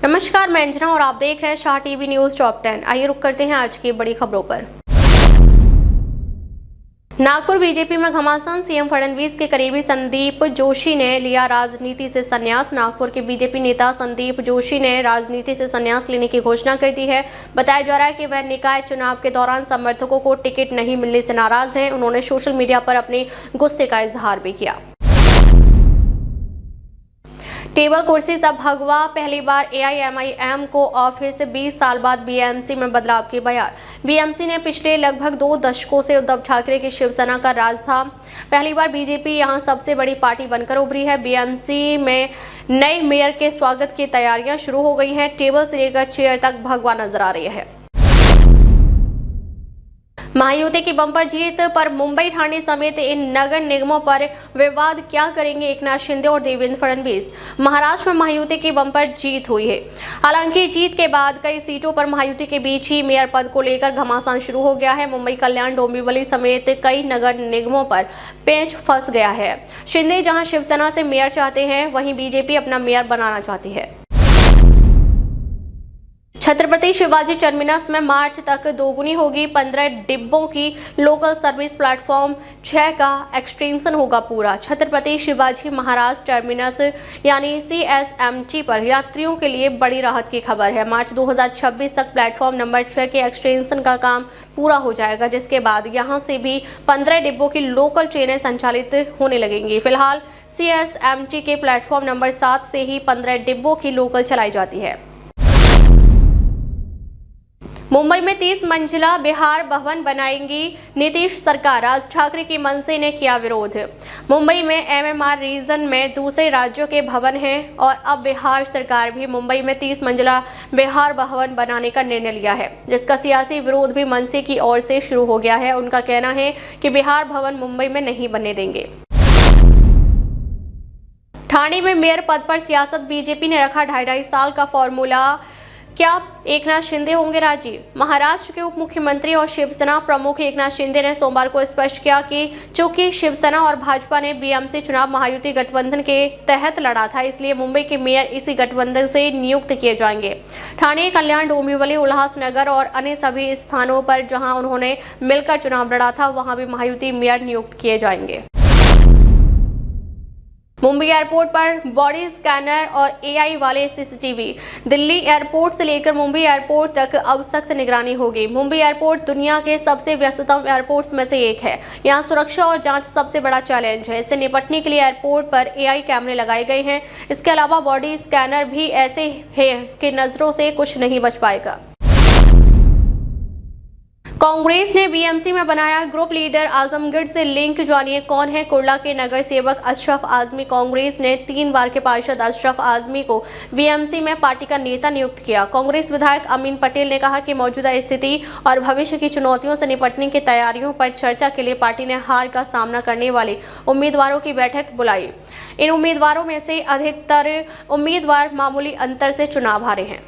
नमस्कार, मैं अंजना और आप देख रहे हैं शाह टीवी न्यूज टॉप 10। आइए रुक करते हैं आज की बड़ी खबरों पर। नागपुर बीजेपी में घमासान, सीएम फडणवीस के करीबी संदीप जोशी ने लिया राजनीति से संन्यास। नागपुर के बीजेपी नेता संदीप जोशी ने राजनीति से संन्यास लेने की घोषणा कर दी है। बताया जा रहा है कि वह निकाय चुनाव के दौरान समर्थकों को टिकट नहीं मिलने से नाराज हैं। उन्होंने सोशल मीडिया पर अपने गुस्से का इजहार भी किया। टेबल कुर्सी से भगवा, पहली बार एआईएमआईएम को ऑफिस, 20 साल बाद बीएमसी में बदलाव की बयान। बीएमसी ने पिछले लगभग 2 दशकों से उद्धव ठाकरे की शिवसेना का राज था। पहली बार बीजेपी यहां सबसे बड़ी पार्टी बनकर उभरी है। बीएमसी में नए मेयर के स्वागत की तैयारियां शुरू हो गई हैं। टेबल से लेकर चेयर तक भगवा नजर आ रही है। महायुति की बंपर जीत पर मुंबई, ठाणे समेत इन नगर निगमों पर विवाद, क्या करेंगे एकनाथ शिंदे और देवेंद्र फडणवीस। महाराष्ट्र में महायुति की बंपर जीत हुई है। हालांकि जीत के बाद कई सीटों पर महायुति के बीच ही मेयर पद को लेकर घमासान शुरू हो गया है। मुंबई, कल्याण, डोंबिवली समेत कई नगर निगमों पर पेंच फंस गया है। शिंदे जहां शिवसेना से मेयर चाहते हैं, वहीं बीजेपी अपना मेयर बनाना चाहती है। छत्रपति शिवाजी टर्मिनस में मार्च तक दोगुनी होगी 15 डिब्बों की लोकल सर्विस। प्लेटफॉर्म 6 का एक्सटेंशन होगा पूरा। छत्रपति शिवाजी महाराज टर्मिनस यानी CSMT पर यात्रियों के लिए बड़ी राहत की खबर है। मार्च 2026 तक प्लेटफॉर्म नंबर 6 के एक्सटेंशन का काम पूरा हो जाएगा, जिसके बाद यहां से भी 15 डिब्बों की लोकल ट्रेनें संचालित होने लगेंगी। फिलहाल CSMT के प्लेटफॉर्म नंबर 7 से ही 15 डिब्बों की लोकल चलाई जाती है। मुंबई में 30 मंजिला बिहार भवन बनाएंगी नीतीश सरकार। राज ठाकरे की मनसे ने किया विरोध। मुंबई में MMR रीजन में दूसरे राज्यों के भवन हैं और अब बिहार सरकार भी मुंबई में 30 मंजिला बिहार भवन बनाने का निर्णय लिया है, जिसका सियासी विरोध भी मनसे की ओर से शुरू हो गया है। उनका कहना है कि बिहार भवन मुंबई में नहीं बनने देंगे। ठाणे में मेयर पद पर सियासत, बीजेपी ने रखा 2.5 साल का फॉर्मूला। क्या एकनाथ शिंदे होंगे राजी? महाराष्ट्र के उप मुख्यमंत्री और शिवसेना प्रमुख एकनाथ शिंदे ने सोमवार को स्पष्ट किया कि चूंकि शिवसेना और भाजपा ने बीएमसी चुनाव महायुति गठबंधन के तहत लड़ा था, इसलिए मुंबई के मेयर इसी गठबंधन से नियुक्त किए जाएंगे। ठाणे, कल्याण, डोंबिवली, उल्लासनगर और अन्य सभी स्थानों पर जहां उन्होंने मिलकर चुनाव लड़ा था, वहां भी महायुति मेयर नियुक्त किए जाएंगे। मुंबई एयरपोर्ट पर बॉडी स्कैनर और AI वाले CCTV। दिल्ली एयरपोर्ट से लेकर मुंबई एयरपोर्ट तक अब सख्त निगरानी होगी। मुंबई एयरपोर्ट दुनिया के सबसे व्यस्ततम एयरपोर्ट्स में से एक है। यहां सुरक्षा और जांच सबसे बड़ा चैलेंज है। इससे निपटने के लिए एयरपोर्ट पर AI कैमरे लगाए गए हैं। इसके अलावा बॉडी स्कैनर भी ऐसे है कि नजरों से कुछ नहीं बच पाएगा। कांग्रेस ने बीएमसी में बनाया ग्रुप लीडर आजमगढ़ से लिंक। जानिए कौन है कुर्ला के नगर सेवक अशरफ आजमी। कांग्रेस ने 3 बार के पार्षद अशरफ आजमी को बीएमसी में पार्टी का नेता नियुक्त किया। कांग्रेस विधायक अमीन पटेल ने कहा कि मौजूदा स्थिति और भविष्य की चुनौतियों से निपटने की तैयारियों पर चर्चा के लिए पार्टी ने हार का सामना करने वाले उम्मीदवारों की बैठक बुलाई। इन उम्मीदवारों में से अधिकतर उम्मीदवार मामूली अंतर से चुनाव हारे हैं।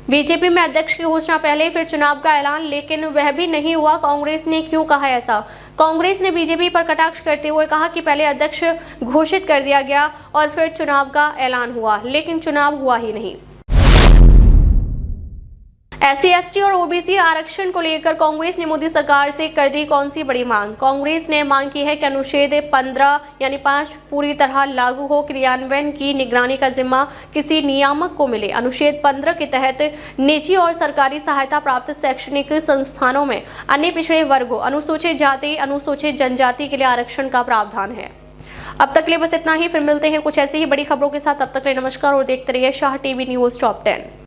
बीजेपी में अध्यक्ष की घोषणा पहले, फिर चुनाव का ऐलान, लेकिन वह भी नहीं हुआ। कांग्रेस ने क्यों कहा ऐसा? कांग्रेस ने बीजेपी पर कटाक्ष करते हुए कहा कि पहले अध्यक्ष घोषित कर दिया गया और फिर चुनाव का ऐलान हुआ, लेकिन चुनाव हुआ ही नहीं। SC, ST और OBC आरक्षण को लेकर कांग्रेस ने मोदी सरकार से कर दी कौन सी बड़ी मांग? कांग्रेस ने मांग की है कि अनुच्छेद 15 यानी 5 पूरी तरह लागू हो। क्रियान्वयन की निगरानी का जिम्मा किसी नियामक को मिले। अनुच्छेद 15 के तहत निजी और सरकारी सहायता प्राप्त शैक्षणिक संस्थानों में अन्य पिछड़े वर्गों, अनुसूचित जाति, अनुसूचित जनजाति के लिए आरक्षण का प्रावधान है। अब तक के लिए बस इतना ही। फिर मिलते हैं कुछ ऐसी ही बड़ी खबरों के साथ। तब तक के लिए नमस्कार और देखते रहिए शाह टीवी न्यूज टॉप 10।